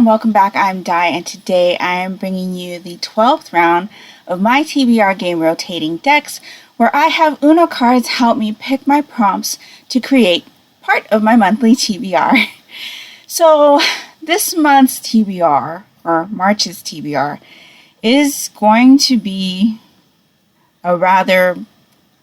and welcome back. I'm Di, and today I am bringing you the 12th round of my TBR game Rotating Decks, where I have Uno cards help me pick my prompts to create part of my monthly TBR. So this month's TBR, or March's TBR, is going to be a rather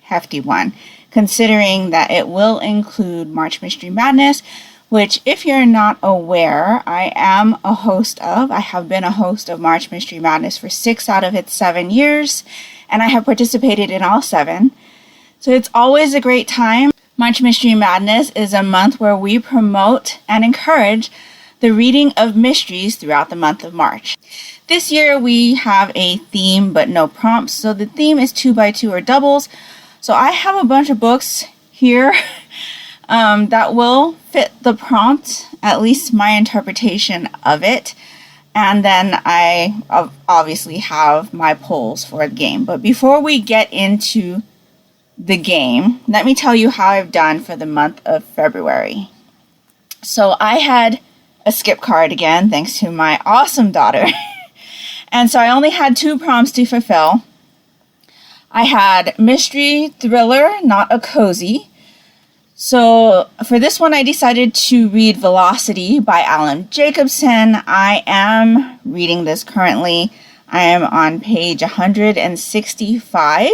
hefty one, considering that it will include March Mystery Madness, which, if you're not aware, I am a host of. I have been a host of March Mystery Madness for 6 out of its 7 years, and I have participated in all 7. So it's always a great time. March Mystery Madness is a month where we promote and encourage the reading of mysteries throughout the month of March. This year we have a theme but no prompts, so the theme is 2x2 or doubles. So I have a bunch of books here that will fit the prompt, at least my interpretation of it. And then I obviously have my polls for the game. But before we get into the game, let me tell you how I've done for the month of February. So I had a skip card again, thanks to my awesome daughter. And so I only had 2 prompts to fulfill. I had mystery, thriller, not a cozy. So for this one, I decided to read Velocity by Alan Jacobson. I am reading this currently. I am on page 165.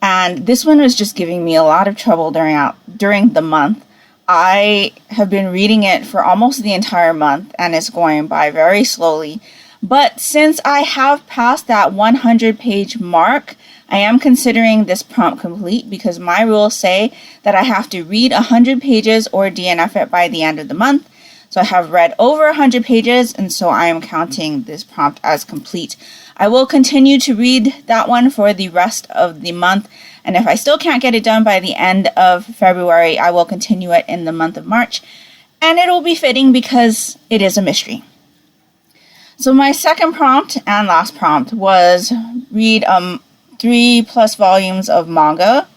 And this one was just giving me a lot of trouble during the month. I have been reading it for almost the entire month, and it's going by very slowly. But since I have passed that 100-page mark, I am considering this prompt complete because my rules say that I have to read 100 pages or DNF it by the end of the month. So I have read over 100 pages, and so I am counting this prompt as complete. I will continue to read that one for the rest of the month, and if I still can't get it done by the end of February, I will continue it in the month of March, and it will be fitting because it is a mystery. So my second prompt and last prompt was read 3+ volumes of manga,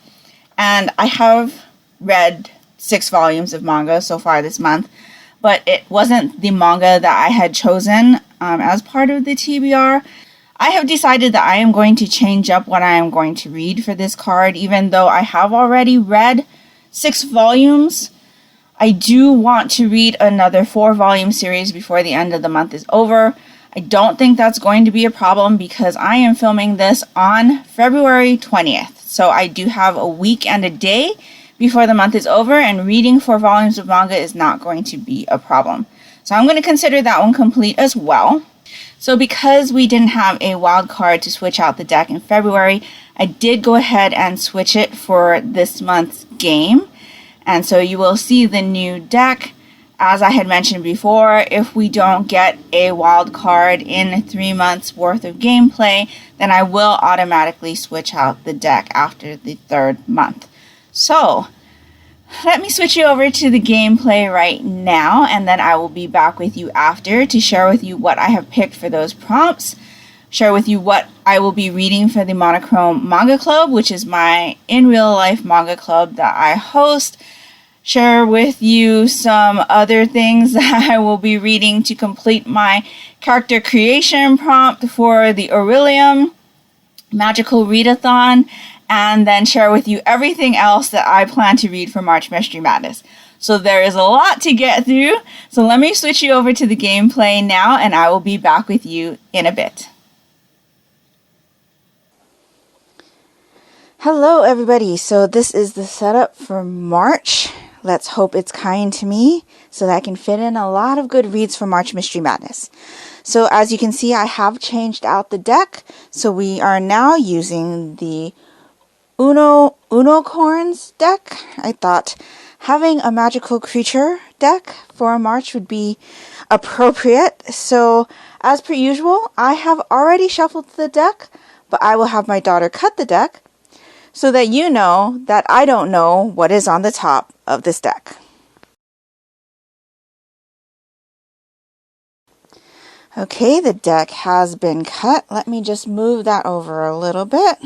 and I have read 6 volumes of manga so far this month, but it wasn't the manga that I had chosen as part of the TBR. I have decided that I am going to change up what I am going to read for this card. Even though I have already read 6 volumes, I do want to read another 4-volume series before the end of the month is over. I don't think that's going to be a problem because I am filming this on February 20th. So I do have a week and a day before the month is over, and reading 4 volumes of manga is not going to be a problem. So I'm going to consider that one complete as well. So because we didn't have a wild card to switch out the deck in February, I did go ahead and switch it for this month's game. And so you will see the new deck. As I had mentioned before, if we don't get a wild card in 3 months worth of gameplay, then I will automatically switch out the deck after the 3rd month. So let me switch you over to the gameplay right now, and then I will be back with you after to share with you what I have picked for those prompts, share with you what I will be reading for the Monochrome Manga Club, which is my in real life manga club that I host, share with you some other things that I will be reading to complete my character creation prompt for the Aurelium Magical Readathon, and then share with you everything else that I plan to read for March Mystery Madness. So there is a lot to get through, so let me switch you over to the gameplay now, and I will be back with you in a bit. Hello everybody, so this is the setup for March. Let's hope it's kind to me so that I can fit in a lot of good reads for March Mystery Madness. So as you can see, I have changed out the deck, so we are now using the Unicorns deck. I thought having a magical creature deck for March would be appropriate. So as per usual, I have already shuffled the deck, but I will have my daughter cut the deck so that you know that I don't know what is on the top of this deck. Okay, the deck has been cut. Let me just move that over a little bit.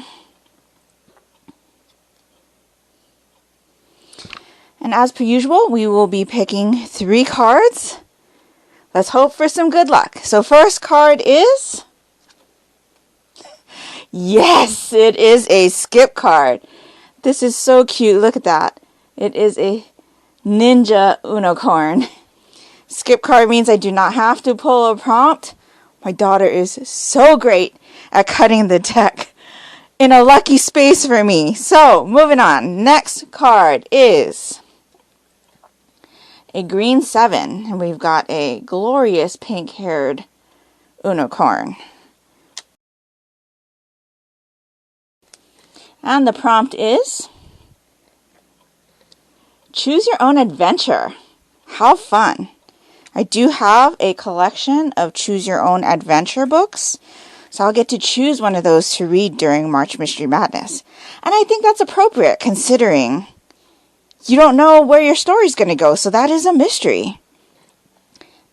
And as per usual, we will be picking 3 cards Let's hope for some good luck. So first card is... Yes, it is a skip card. This is so cute. Look at that. It is a ninja unicorn. Skip card means I do not have to pull a prompt. My daughter is so great at cutting the deck in a lucky space for me. So, moving on. Next card is a green 7. And we've got a glorious pink-haired unicorn. And the prompt is, choose your own adventure. How fun. I do have a collection of choose your own adventure books, so I'll get to choose one of those to read during March Mystery Madness. And I think that's appropriate considering you don't know where your story's going to go, so that is a mystery.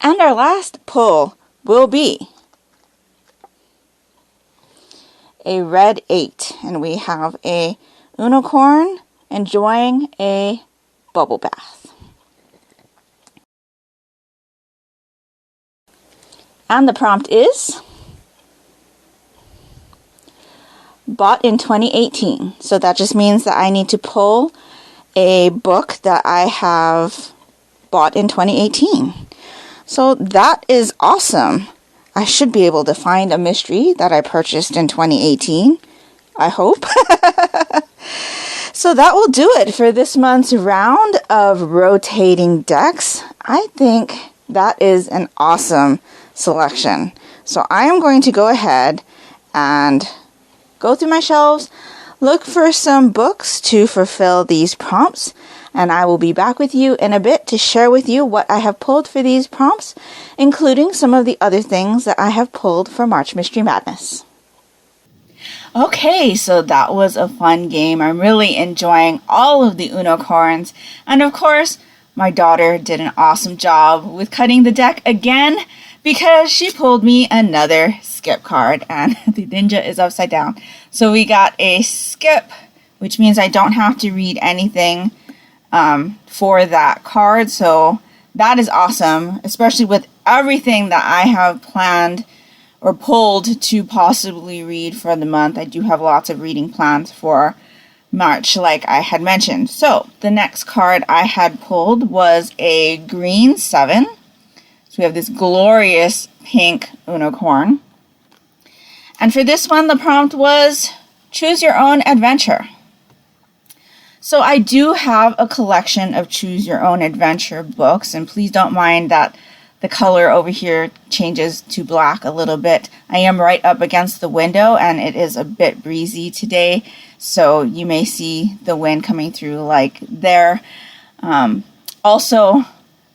And our last pull will be a red 8, and we have a unicorn enjoying a bubble bath. And the prompt is bought in 2018. So that just means that I need to pull a book that I have bought in 2018. So that is awesome. I should be able to find a mystery that I purchased in 2018. I hope. So that will do it for this month's round of rotating decks. I think that is an awesome selection. So I am going to go ahead and go through my shelves, look for some books to fulfill these prompts, and I will be back with you in a bit to share with you what I have pulled for these prompts, including some of the other things that I have pulled for March Mystery Madness. Okay, so that was a fun game. I'm really enjoying all of the unicorns, and of course, my daughter did an awesome job with cutting the deck again, because she pulled me another skip card, and the ninja is upside down. So we got a skip, which means I don't have to read anything for that card. So that is awesome, especially with everything that I have planned or pulled to possibly read for the month. I do have lots of reading plans for March, like I had mentioned. So the next card I had pulled was a green 7. So we have this glorious pink unicorn. And for this one, the prompt was choose your own adventure. So I do have a collection of choose your own adventure books, and please don't mind that the color over here changes to black a little bit. I am right up against the window and it is a bit breezy today, so you may see the wind coming through like there. Also,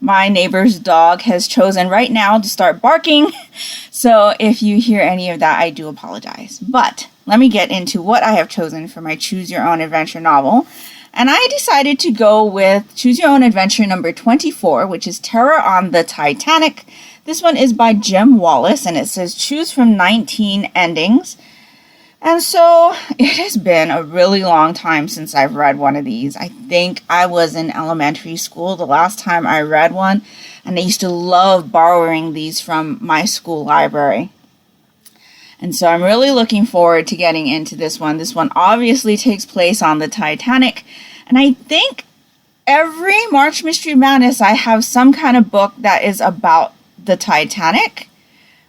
my neighbor's dog has chosen right now to start barking, so if you hear any of that, I do apologize. But let me get into what I have chosen for my Choose Your Own Adventure novel. And I decided to go with Choose Your Own Adventure number 24, which is Terror on the Titanic. This one is by Jim Wallace, and it says choose from 19 endings. And so it has been a really long time since I've read one of these. I think I was in elementary school the last time I read one, and I used to love borrowing these from my school library. And so I'm really looking forward to getting into this one. This one obviously takes place on the Titanic, and I think every March Mystery Madness I have some kind of book that is about the Titanic,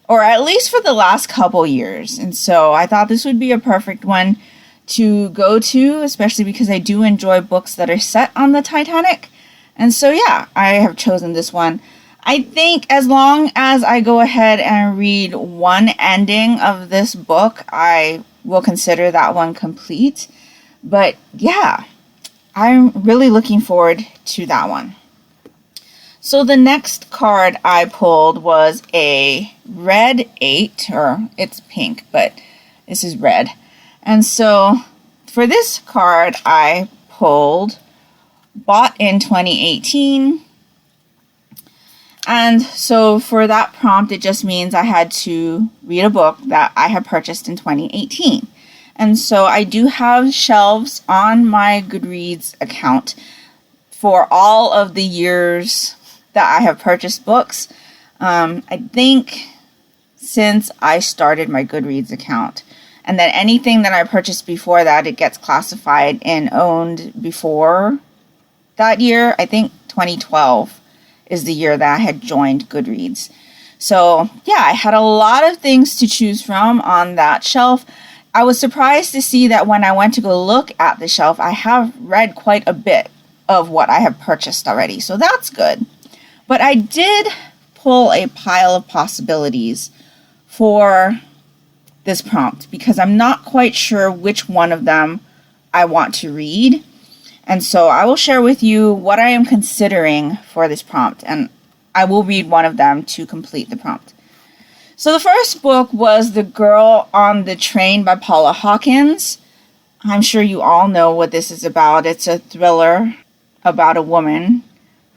or at least for the last couple years. And so I thought this would be a perfect one to go to, especially because I do enjoy books that are set on the Titanic. And so yeah, I have chosen this one. I think as long as I go ahead and read one ending of this book, I will consider that one complete. But yeah, I'm really looking forward to that one. So the next card I pulled was a red 8, or it's pink, but this is red. And so for this card, I pulled Bought in 2018. And so for that prompt, it just means I had to read a book that I had purchased in 2018. And so I do have shelves on my Goodreads account for all of the years that I have purchased books. I think since I started my Goodreads account. And then anything that I purchased before that, it gets classified and owned before that year. I think 2012 is the year that I had joined Goodreads. So yeah, I had a lot of things to choose from on that shelf. I was surprised to see that when I went to go look at the shelf, I have read quite a bit of what I have purchased already. So that's good. But I did pull a pile of possibilities for this prompt because I'm not quite sure which one of them I want to read. And so I will share with you what I am considering for this prompt, and I will read one of them to complete the prompt. So the first book was The Girl on the Train by Paula Hawkins. I'm sure you all know what this is about. It's a thriller about a woman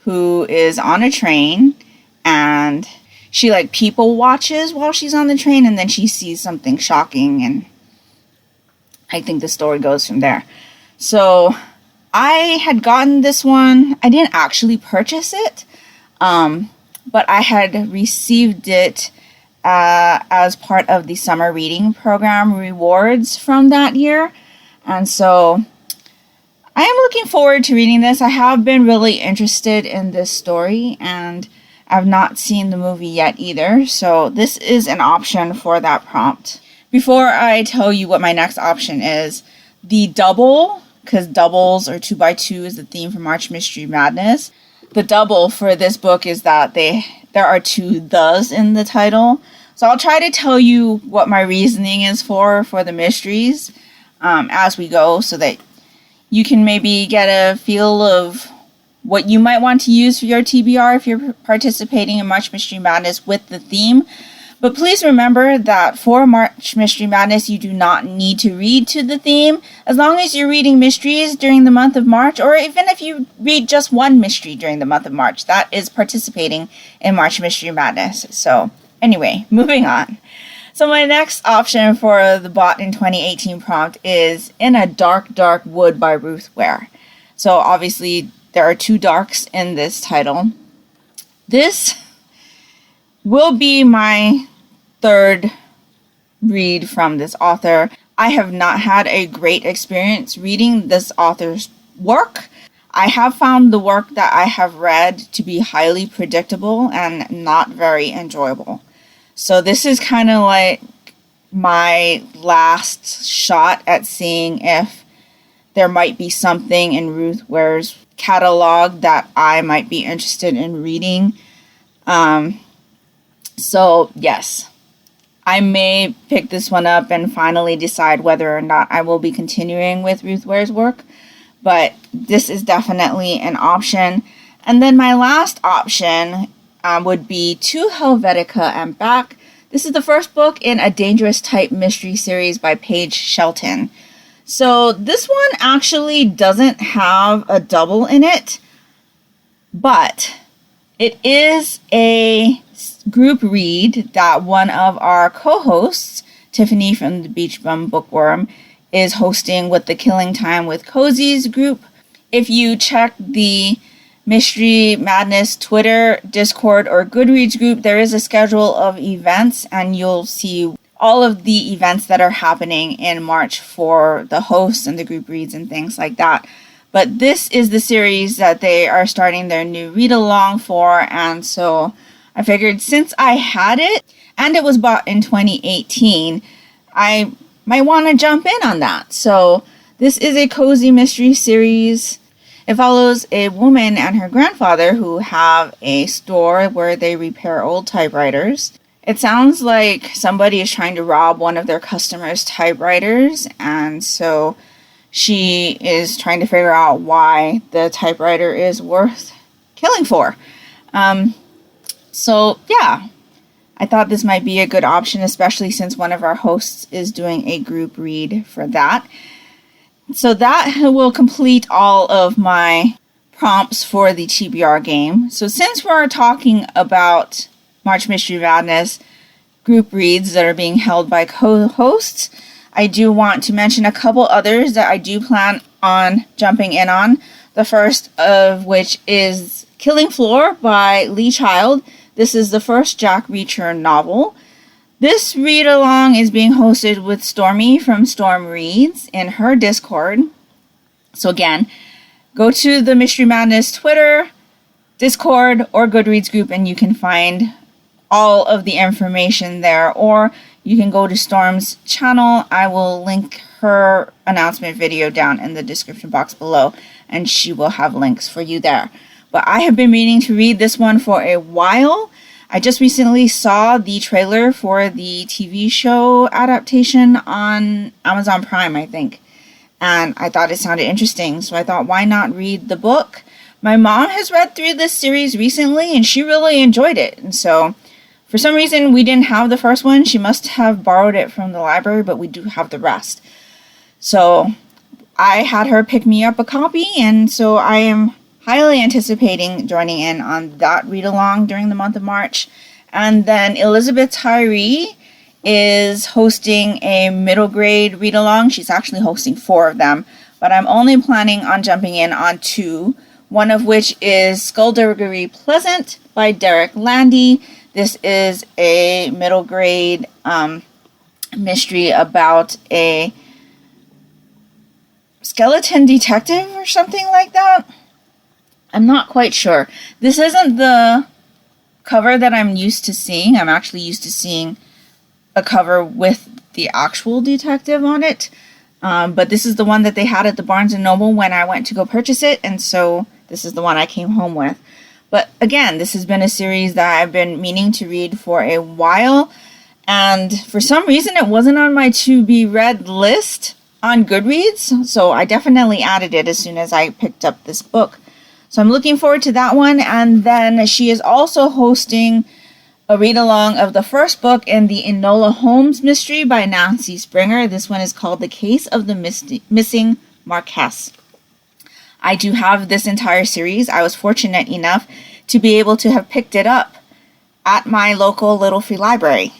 who is on a train and she people watches while she's on the train, and then she sees something shocking, and I think the story goes from there. So I had gotten this one. I didn't actually purchase it, but I had received it as part of the summer reading program rewards from that year. And so I am looking forward to reading this. I have been really interested in this story, and I've not seen the movie yet either, so this is an option for that prompt. Before I tell you what my next option is, the double, because doubles or 2x2 is the theme for March Mystery Madness. The double for this book is that there are two thes in the title. So I'll try to tell you what my reasoning is for the mysteries as we go, so that you can maybe get a feel of what you might want to use for your TBR if you're participating in March Mystery Madness with the theme. But please remember that for March Mystery Madness, you do not need to read to the theme. As long as you're reading mysteries during the month of March, or even if you read just one mystery during the month of March, that is participating in March Mystery Madness. So anyway, moving on. So my next option for the Bought in 2018 prompt is In a Dark, Dark Wood by Ruth Ware. So obviously there are two darks in this title. This will be my third read from this author. I have not had a great experience reading this author's work. I have found the work that I have read to be highly predictable and not very enjoyable. So this is kind of like my last shot at seeing if there might be something in Ruth Ware's catalog that I might be interested in reading. So yes, I may pick this one up and finally decide whether or not I will be continuing with Ruth Ware's work, but this is definitely an option. And then my last option would be To Helvetica and Back. This is the first book in a Dangerous Type mystery series by Paige Shelton. So this one actually doesn't have a double in it, but it is a group read that one of our co-hosts, Tiffany from the Beach Bum Bookworm, is hosting with the Killing Time with Cozies group. If you check the Mystery Madness Twitter, Discord, or Goodreads group, there is a schedule of events, and you'll see all of the events that are happening in March for the hosts and the group reads and things like that. But this is the series that they are starting their new read-along for, and so I figured since I had it, and it was bought in 2018, I might want to jump in on that. So this is a cozy mystery series. It follows a woman and her grandfather who have a store where they repair old typewriters. It sounds like somebody is trying to rob one of their customers' typewriters, and so she is trying to figure out why the typewriter is worth killing for. So yeah, I thought this might be a good option, especially since one of our hosts is doing a group read for that. So that will complete all of my prompts for the TBR game. So since we're talking about March Mystery Madness group reads that are being held by co-hosts, I do want to mention a couple others that I do plan on jumping in on. The first of which is Killing Floor by Lee Child. This is the first Jack Reacher novel. This read-along is being hosted with Stormy from Storm Reads in her Discord. So again, go to the Mystery Madness Twitter, Discord, or Goodreads group and you can find all of the information there. Or you can go to Storm's channel. I will link her announcement video down in the description box below and she will have links for you there. But I have been meaning to read this one for a while. I just recently saw the trailer for the TV show adaptation on Amazon Prime, I think. And I thought it sounded interesting, so I thought, why not read the book? My mom has read through this series recently, and she really enjoyed it. And so, for some reason, we didn't have the first one. She must have borrowed it from the library, but we do have the rest. So, I had her pick me up a copy, and so I am highly anticipating joining in on that read-along during the month of March. And then Elizabeth Tyree is hosting a middle grade read-along. She's actually hosting 4 of them, but I'm only planning on jumping in on 2, one of which is Skullduggery Pleasant by Derek Landy. This is a middle grade mystery about a skeleton detective or something like that. I'm not quite sure. This isn't the cover that I'm used to seeing. I'm actually used to seeing a cover with the actual detective on it. But this is the one that they had at the Barnes & Noble when I went to go purchase it. And so this is the one I came home with. But again, this has been a series that I've been meaning to read for a while. And for some reason, it wasn't on my to-be-read list on Goodreads. So I definitely added it as soon as I picked up this book. So I'm looking forward to that one. And then she is also hosting a read-along of the first book in the Enola Holmes mystery by Nancy Springer. This one is called The Case of the Missing Marquess. I do have this entire series. I was fortunate enough to be able to have picked it up at my local Little Free Library.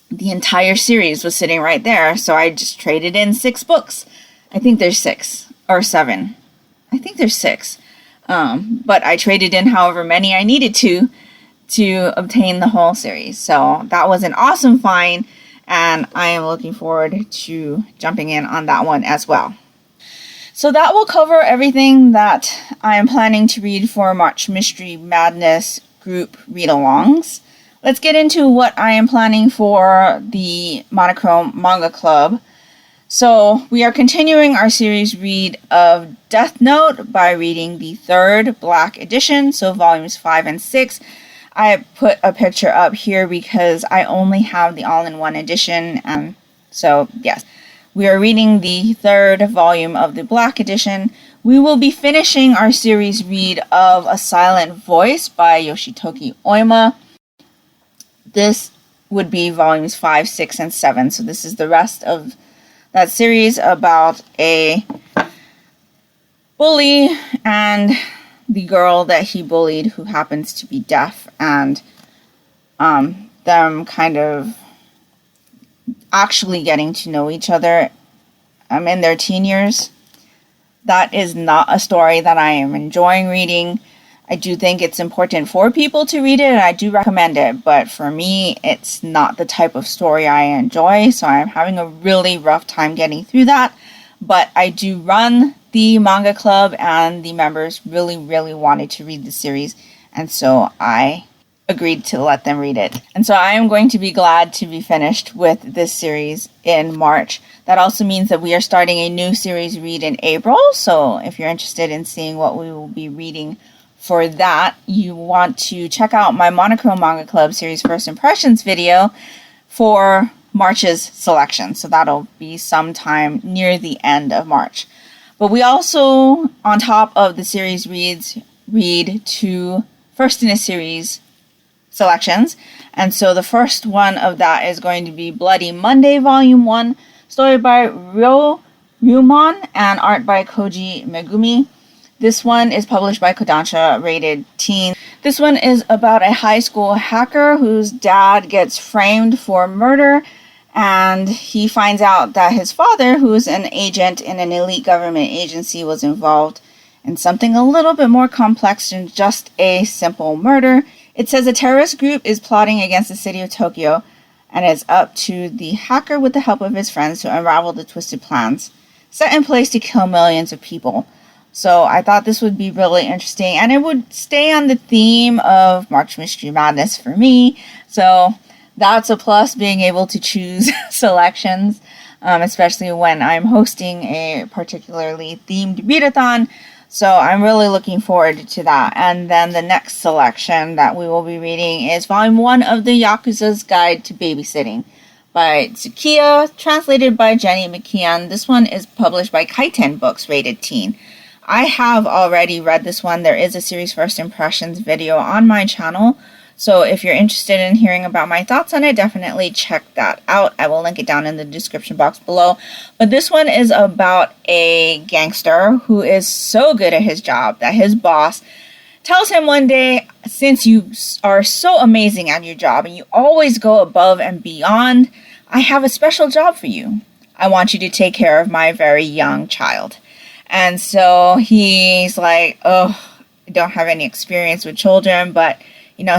The entire series was sitting right there, so I just traded in 6 books. I think there's 6 or 7. I think there's 6. But I traded in however many I needed to obtain the whole series. So that was an awesome find, and I am looking forward to jumping in on that one as well. So that will cover everything that I am planning to read for March Mystery Madness group read-alongs. Let's get into what I am planning for the Monochrome Manga Club. So we are continuing our series read of Death Note by reading the 3rd Black edition, so volumes 5 and 6. I put a picture up here because I only have the all-in-one edition, and so yes, we are reading the 3rd volume of the Black edition. We will be finishing our series read of A Silent Voice by Yoshitoki Oima. This would be volumes 5, 6, and 7, so this is the rest of that series about a bully and the girl that he bullied who happens to be deaf, and them kind of actually getting to know each other in their teen years. That is not a story that I am enjoying reading. I do think it's important for people to read it, and I do recommend it, but for me, it's not the type of story I enjoy, so I'm having a really rough time getting through that. But I do run the manga club, and the members really, really wanted to read the series, and so I agreed to let them read it. And so I am going to be glad to be finished with this series in March. That also means that we are starting a new series read in April, so if you're interested in seeing what we will be reading for that, you want to check out my Monochrome Manga Club series First Impressions video for March's selection. So that'll be sometime near the end of March. But we also, on top of the series reads, read 2 first in a series selections. And so the first one of that is going to be Bloody Monday Volume 1, story by Ryo Ryumon and art by Koji Megumi. This one is published by Kodansha, rated teen. This one is about a high school hacker whose dad gets framed for murder, and he finds out that his father, who is an agent in an elite government agency, was involved in something a little bit more complex than just a simple murder. It says a terrorist group is plotting against the city of Tokyo, and it's up to the hacker with the help of his friends to unravel the twisted plans set in place to kill millions of people. So I thought this would be really interesting, and it would stay on the theme of March Mystery Madness for me. So that's a plus, being able to choose selections, especially when I'm hosting a particularly themed readathon. So I'm really looking forward to that. And then the next selection that we will be reading is Volume 1 of the Yakuza's Guide to Babysitting by Tsukiya, translated by Jenny McKeon. This one is published by Kaiten Books, rated teen. I have already read this one. There is a series first impressions video on my channel. So if you're interested in hearing about my thoughts on it, definitely check that out. I will link it down in the description box below. But this one is about a gangster who is so good at his job that his boss tells him one day, since you are so amazing at your job and you always go above and beyond, I have a special job for you. I want you to take care of my very young child. And so he's like, oh, I don't have any experience with children, but,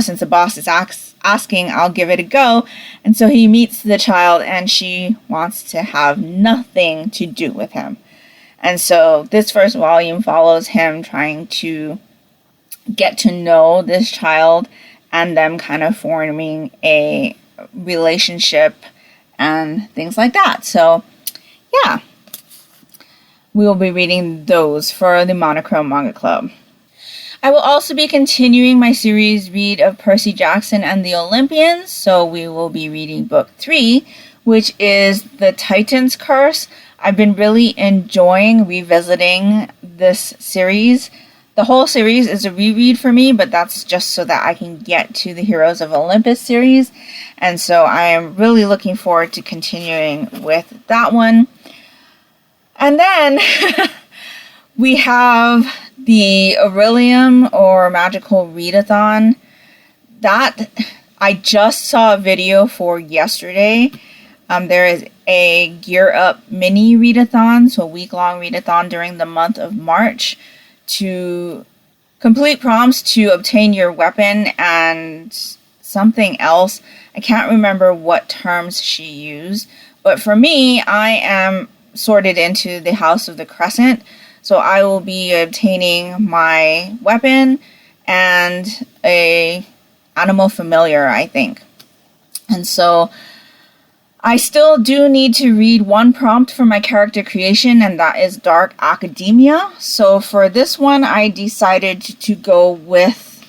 since the boss is asking, I'll give it a go. And so he meets the child, and she wants to have nothing to do with him. And so this first volume follows him trying to get to know this child and them kind of forming a relationship and things like that. So, yeah. We will be reading those for the Monochrome Manga Club. I will also be continuing my series read of Percy Jackson and the Olympians, so we will be reading book 3, which is The Titan's Curse. I've been really enjoying revisiting this series. The whole series is a reread for me, but that's just so that I can get to the Heroes of Olympus series, and so I am really looking forward to continuing with that one. And then we have the Aurelium or Magical Readathon. That I just saw a video for yesterday. There is a Gear Up mini readathon, so a week-long readathon during the month of March to complete prompts to obtain your weapon and something else. I can't remember what terms she used, but for me, I am sorted into the House of the Crescent, so I will be obtaining my weapon and a animal familiar, I think. And so I still do need to read one prompt for my character creation, and that is Dark Academia. So for this one, I decided to go with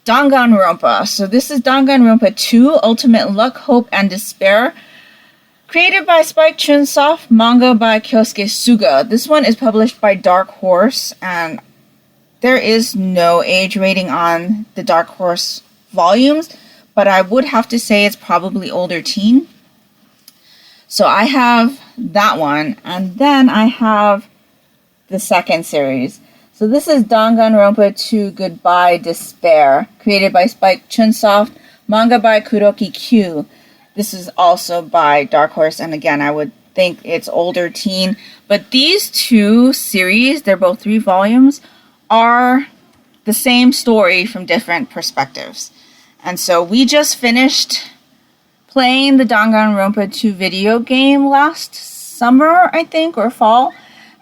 Danganronpa. So this is Danganronpa 2, Ultimate Luck, Hope, and Despair. Created by Spike Chunsoft, manga by Kyosuke Suga. This one is published by Dark Horse, and there is no age rating on the Dark Horse volumes, but I would have to say it's probably older teen. So I have that one, and then I have the second series. So this is Danganronpa 2 Goodbye Despair, created by Spike Chunsoft, manga by Kuroki Q. This is also by Dark Horse, and again, I would think it's older teen. But these two series, they're both 3 volumes, are the same story from different perspectives. And so we just finished playing the Danganronpa 2 video game last summer, I think, or fall.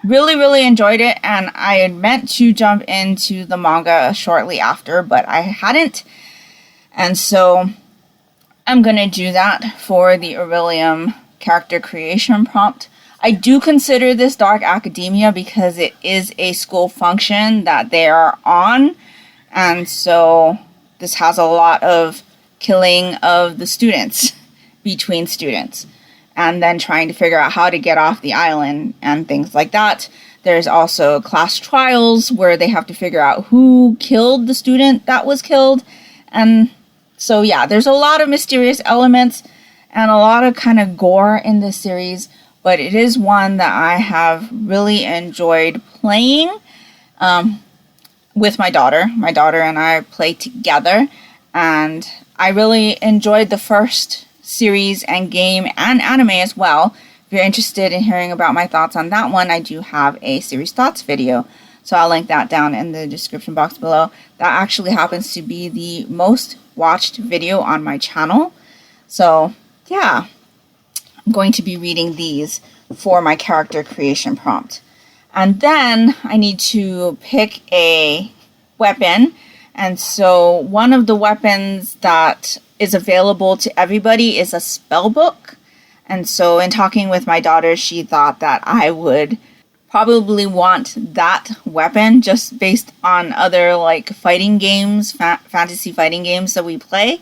Really enjoyed it, and I had meant to jump into the manga shortly after, but I hadn't. And so I'm going to do that for the Aurelium character creation prompt. I do consider this Dark Academia because it is a school function that they are on. And so this has a lot of killing of the students between students. And then trying to figure out how to get off the island and things like that. There's also class trials where they have to figure out who killed the student that was killed. And so yeah, there's a lot of mysterious elements and a lot of kind of gore in this series, but it is one that I have really enjoyed playing with my daughter. My daughter and I play together, and I really enjoyed the first series and game and anime as well. If you're interested in hearing about my thoughts on that one, I do have a series thoughts video. So I'll link that down in the description box below. That actually happens to be the most watched video on my channel. So yeah, I'm going to be reading these for my character creation prompt. And then I need to pick a weapon. And so one of the weapons that is available to everybody is a spell book. And so in talking with my daughter, she thought that I would probably want that weapon just based on other like fighting games, fantasy fighting games that we play.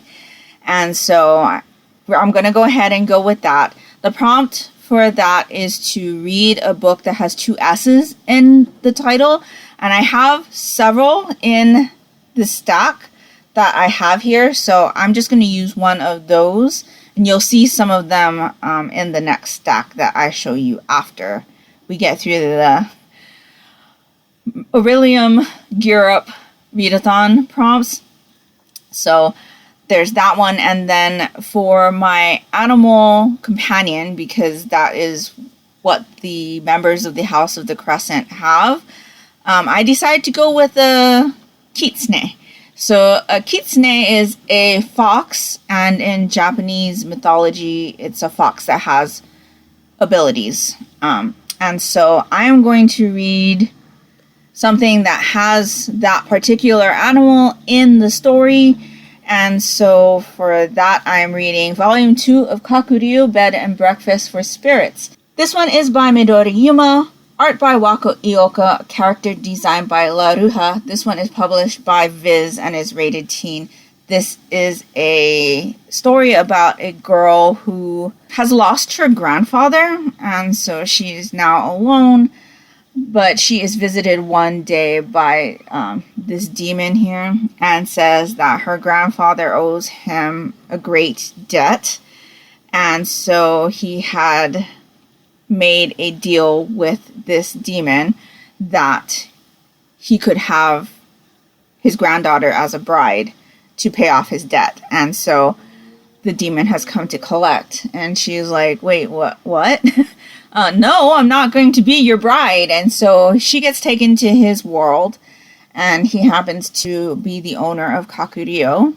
And so I'm going to go ahead and go with that. The prompt for that is to read a book that has 2 S's in the title. And I have several in the stack that I have here. So I'm just going to use one of those. And you'll see some of them in the next stack that I show you after we get through the Aurelium Gear Up Readathon prompts. So there's that one. And then for my animal companion, because that is what the members of the House of the Crescent have, I decided to go with a kitsune. So a kitsune is a fox, and in Japanese mythology, it's a fox that has abilities. And so I am going to read something that has that particular animal in the story. And so for that, I am reading Volume 2 of Kakuryu, Bed and Breakfast for Spirits. This one is by Midori Yuma, art by Wako Ioka, character design by Laruha. This one is published by Viz and is rated teen. This is a story about a girl who has lost her grandfather, and so she is now alone, but she is visited one day by this demon here, and says that her grandfather owes him a great debt, and so he had made a deal with this demon that he could have his granddaughter as a bride to pay off his debt. And so the demon has come to collect, and she's like, wait, what? No, I'm not going to be your bride. And so she gets taken to his world, and he happens to be the owner of Kakuryo,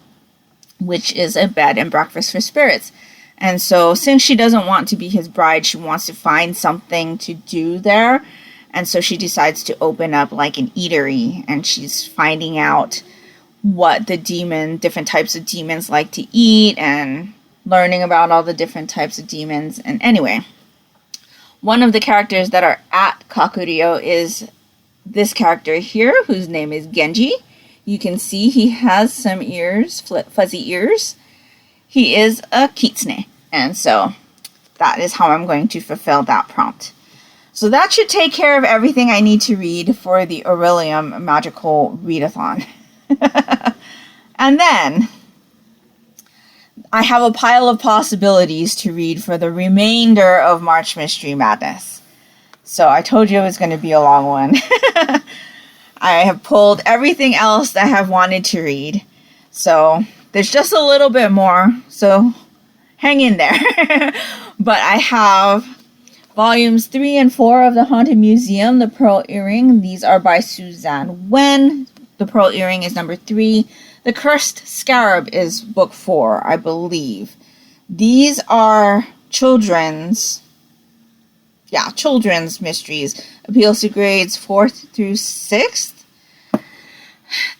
which is a bed and breakfast for spirits. And so since she doesn't want to be his bride, she wants to find something to do there. And so she decides to open up like an eatery, and she's finding out what the different types of demons like to eat, and learning about all the different types of demons. And anyway, one of the characters that are at Kakuryo is this character here, whose name is Genji. You can see he has some ears, fuzzy ears. He is a kitsune, and so that is how I'm going to fulfill that prompt. So that should take care of everything I need to read for the Aurelium Magical Readathon. And then I have a pile of possibilities to read for the remainder of March Mystery Madness. So I told you it was going to be a long one. I have pulled everything else that I have wanted to read. So there's just a little bit more, so hang in there. But I have volumes 3 and 4 of The Haunted Museum, The Pearl Earring. These are by Suzanne Wen. The Pearl Earring is number 3. The Cursed Scarab is book 4, I believe. These are children's mysteries. Appeals to grades 4th through 6th.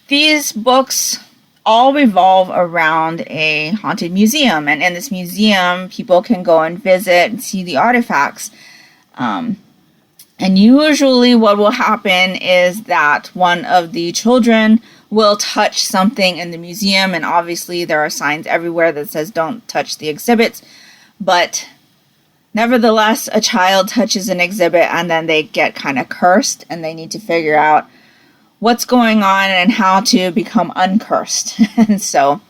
These books all revolve around a haunted museum, and in this museum, people can go and visit and see the artifacts. And usually what will happen is that one of the children will touch something in the museum, and obviously there are signs everywhere that says don't touch the exhibits, but nevertheless, a child touches an exhibit and then they get kind of cursed, and they need to figure out what's going on and how to become uncursed. And so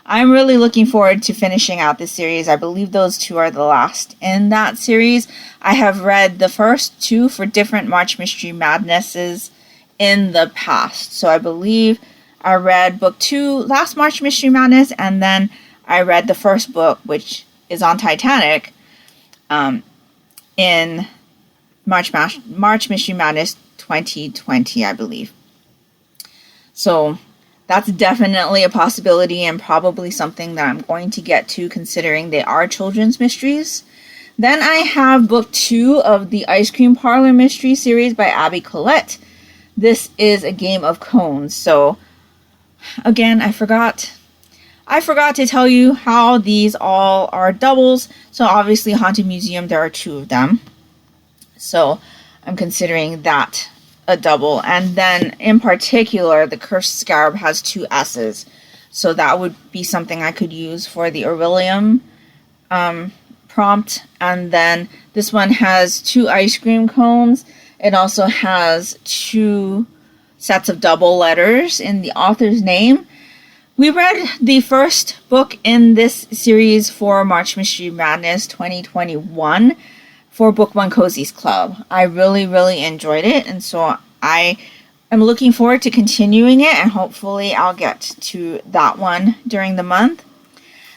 I'm really looking forward to finishing out this series. I believe those 2 are the last in that series. I have read the first 2 for different March Mystery Madnesses in the past. So I believe I read book 2 last March Mystery Madness, and then I read the first book, which is on Titanic, in March Mystery Madness 2020, I believe. So that's definitely a possibility and probably something that I'm going to get to, considering they are children's mysteries. Then I have book 2 of the Ice Cream Parlor Mystery Series by Abby Collette. This is a game of cones. So again, I forgot to tell you how these all are doubles. So obviously Haunted Museum, there are 2 of them. So I'm considering that a double. And then in particular, the Cursed Scarab has 2 S's. So that would be something I could use for the Aurelium prompt. And then this one has 2 ice cream cones. It also has 2 sets of double letters in the author's name. We read the first book in this series for March Mystery Madness 2021 for Book One Cozy's Club. I really, really enjoyed it, and so I am looking forward to continuing it, and hopefully I'll get to that one during the month.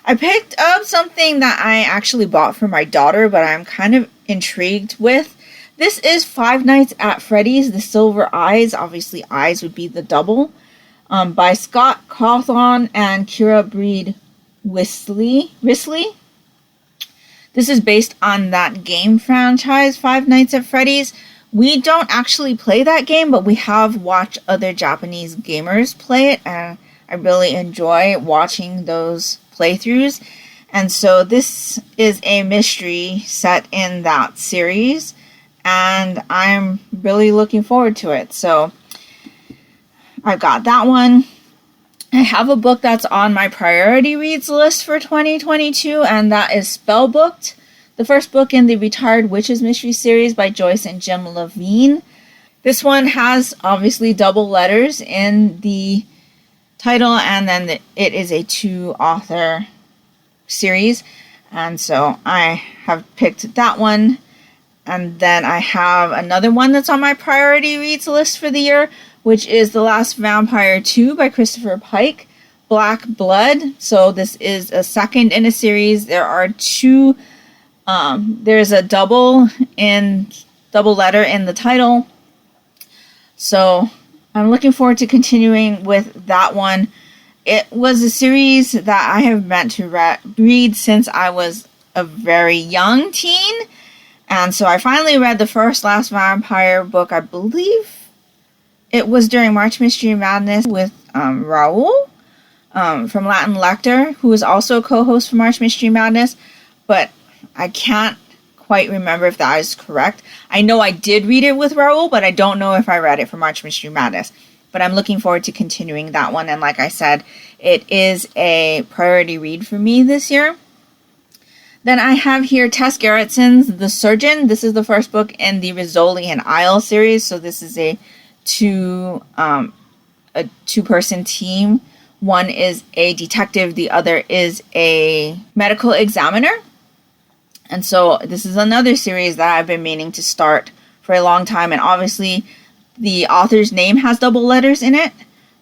I picked up something that I actually bought for my daughter, but I'm kind of intrigued with. This is Five Nights at Freddy's, The Silver Eyes. Obviously, Eyes would be the double. By Scott Cawthon and Kira Breed Risley. This is based on that game franchise, Five Nights at Freddy's. We don't actually play that game, but we have watched other Japanese gamers play it, and I really enjoy watching those playthroughs. And so this is a mystery set in that series, and I'm really looking forward to it. So I've got that one. I have a book that's on my priority reads list for 2022, and that is Spellbooked, the first book in the Retired Witches Mystery Series by Joyce and Jim Levine. This one has obviously double letters in the title, and then it is a 2-author series, and so I have picked that one. And then I have another one that's on my priority reads list for the year, which is The Last Vampire 2 by Christopher Pike, Black Blood. So this is a second in a series. There are 2, there's a double letter in the title. So I'm looking forward to continuing with that one. It was a series that I have meant to read since I was a very young teen. And so I finally read the first Last Vampire book, I believe it was during March Mystery Madness with Raul from Latin Lector, who is also a co-host for March Mystery Madness, but I can't quite remember if that is correct. I know I did read it with Raul, but I don't know if I read it for March Mystery Madness. But I'm looking forward to continuing that one, and like I said, it is a priority read for me this year. Then I have here Tess Gerritsen's The Surgeon. This is the first book in the Rizzoli and Isle series, so this is a two-person team. One is a detective, the other is a medical examiner. And so this is another series that I've been meaning to start for a long time, and obviously the author's name has double letters in it,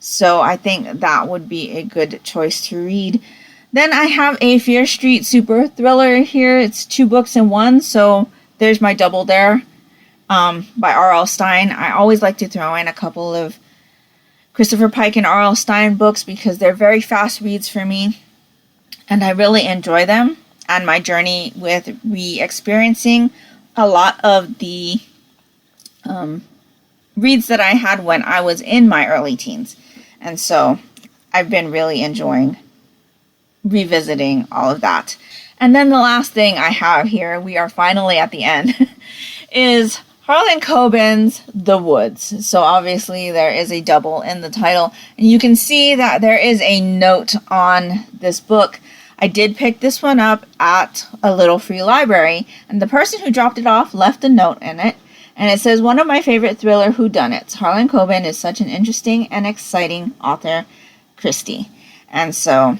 so I think that would be a good choice to read. Then I have a Fear Street super thriller here. It's 2 books in one, so there's my double there. By R.L. Stine. I always like to throw in a couple of Christopher Pike and R.L. Stine books because they're very fast reads for me, and I really enjoy them, and my journey with re-experiencing a lot of the reads that I had when I was in my early teens. And so I've been really enjoying revisiting all of that. And then the last thing I have here, we are finally at the end, is Harlan Coben's The Woods. So obviously there is a double in the title, and you can see that there is a note on this book. I did pick this one up at a little free library, and the person who dropped it off left a note in it, and it says, "One of my favorite thriller whodunits. Harlan Coben is such an interesting and exciting author, Christy." And so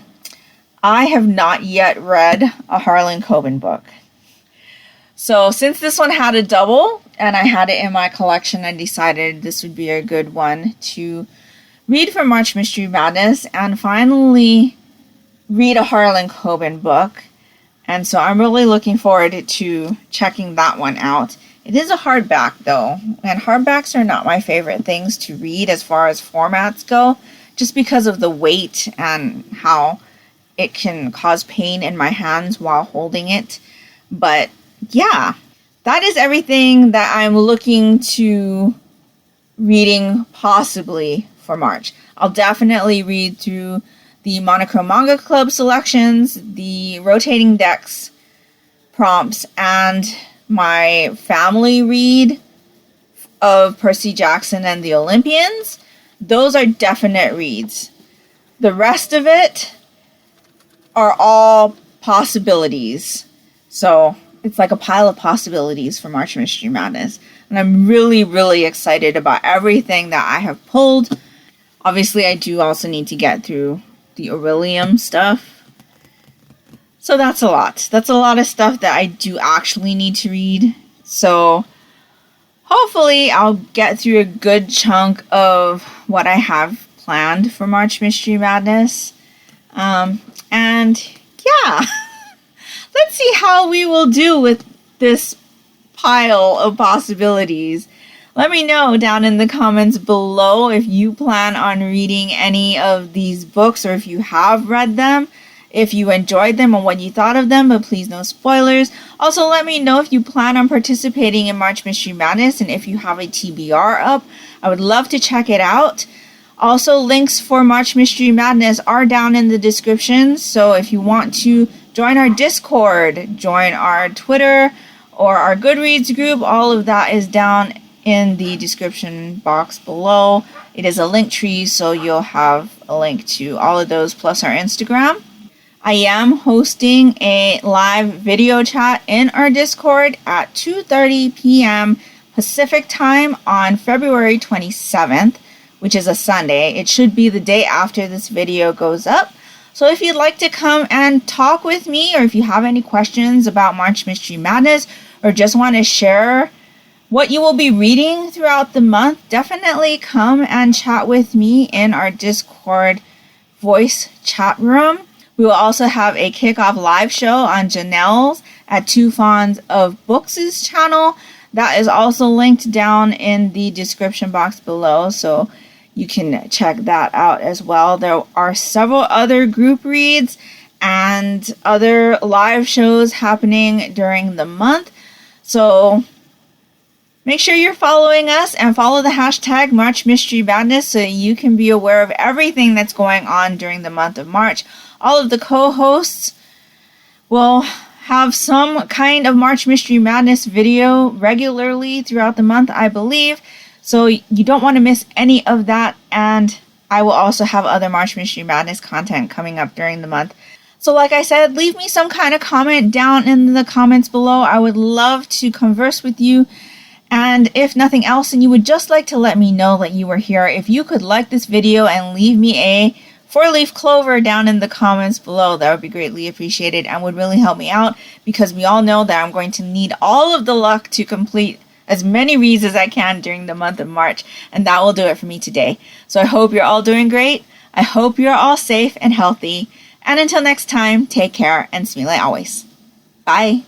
I have not yet read a Harlan Coben book. So since this one had a double, and I had it in my collection, I decided this would be a good one to read for March Mystery Madness and finally read a Harlan Coben book. And so I'm really looking forward to checking that one out. It is a hardback though, and hardbacks are not my favorite things to read as far as formats go, just because of the weight and how it can cause pain in my hands while holding it. But yeah, that is everything that I'm looking to reading possibly for March. I'll definitely read through the Monochrome Manga Club selections, the rotating decks prompts, and my family read of Percy Jackson and the Olympians. Those are definite reads. The rest of it are all possibilities. So it's like a pile of possibilities for March Mystery Madness. And I'm really, really excited about everything that I have pulled. Obviously, I do also need to get through the Aurelium stuff. So that's a lot. That's a lot of stuff that I do actually need to read. So hopefully I'll get through a good chunk of what I have planned for March Mystery Madness. And yeah, let's see how we will do with this pile of possibilities. Let me know down in the comments below if you plan on reading any of these books or if you have read them, if you enjoyed them and what you thought of them, but please no spoilers. Also, let me know if you plan on participating in March Mystery Madness and if you have a TBR up. I would love to check it out. Also, links for March Mystery Madness are down in the description, so if you want to join our Discord, join our Twitter, or our Goodreads group, all of that is down in the description box below. It is a link tree, so you'll have a link to all of those plus our Instagram. I am hosting a live video chat in our Discord at 2:30 p.m. Pacific time on February 27th, which is a Sunday. It should be the day after this video goes up. So if you'd like to come and talk with me, or if you have any questions about March Mystery Madness, or just want to share what you will be reading throughout the month, definitely come and chat with me in our Discord voice chat room. We will also have a kickoff live show on Janelle's at Two Fawns of Books' channel. That is also linked down in the description box below, so you can check that out as well. There are several other group reads and other live shows happening during the month. So make sure you're following us and follow the hashtag March Mystery Madness so you can be aware of everything that's going on during the month of March. All of the co-hosts will have some kind of March Mystery Madness video regularly throughout the month, I believe. So you don't want to miss any of that. And I will also have other March Mystery Madness content coming up during the month. So like I said, leave me some kind of comment down in the comments below. I would love to converse with you. And if nothing else, and you would just like to let me know that you were here, if you could like this video and leave me a 4-leaf clover down in the comments below, that would be greatly appreciated and would really help me out, because we all know that I'm going to need all of the luck to complete as many reads as I can during the month of March, and that will do it for me today. So I hope you're all doing great. I hope you're all safe and healthy. And until next time, take care and smile always. Bye.